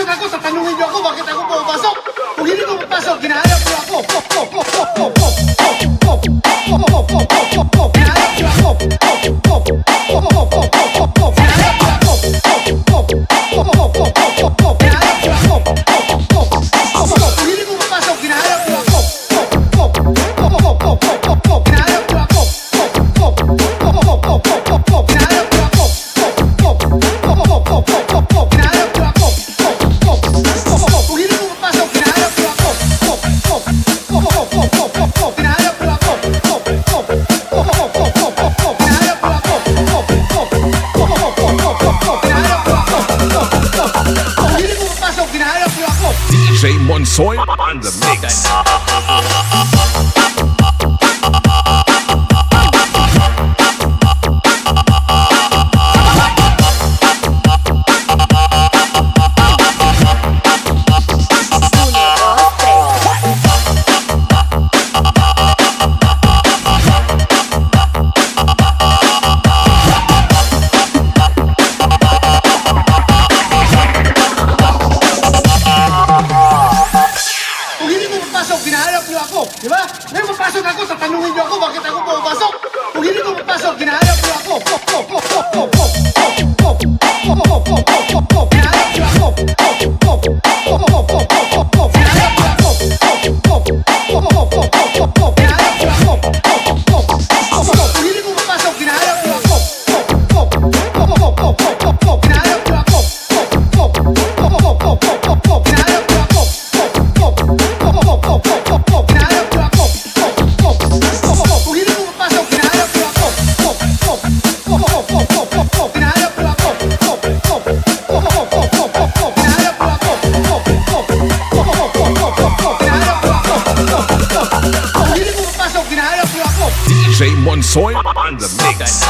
pumapasok ako, tatanungin niyo ako bakit ako pumapasok. Kung hindi ko papasok, ginahanap niyo ako. Ginahanap niyo ako. Kung hindi ko papasok, ginahanap niyo ako. DJ Monsoy on the mix. Ginahanap niyo ako, di ba? Ngayon papasok ako, tatanungin niyo ako bakit ako pumapasok. Kung hindi ko papasok, ginahanap niyo ako. Ginahanap niyo ako. Kung hindi ko papasok, ginahanap niyo ako. DJ Monsoy on the mix.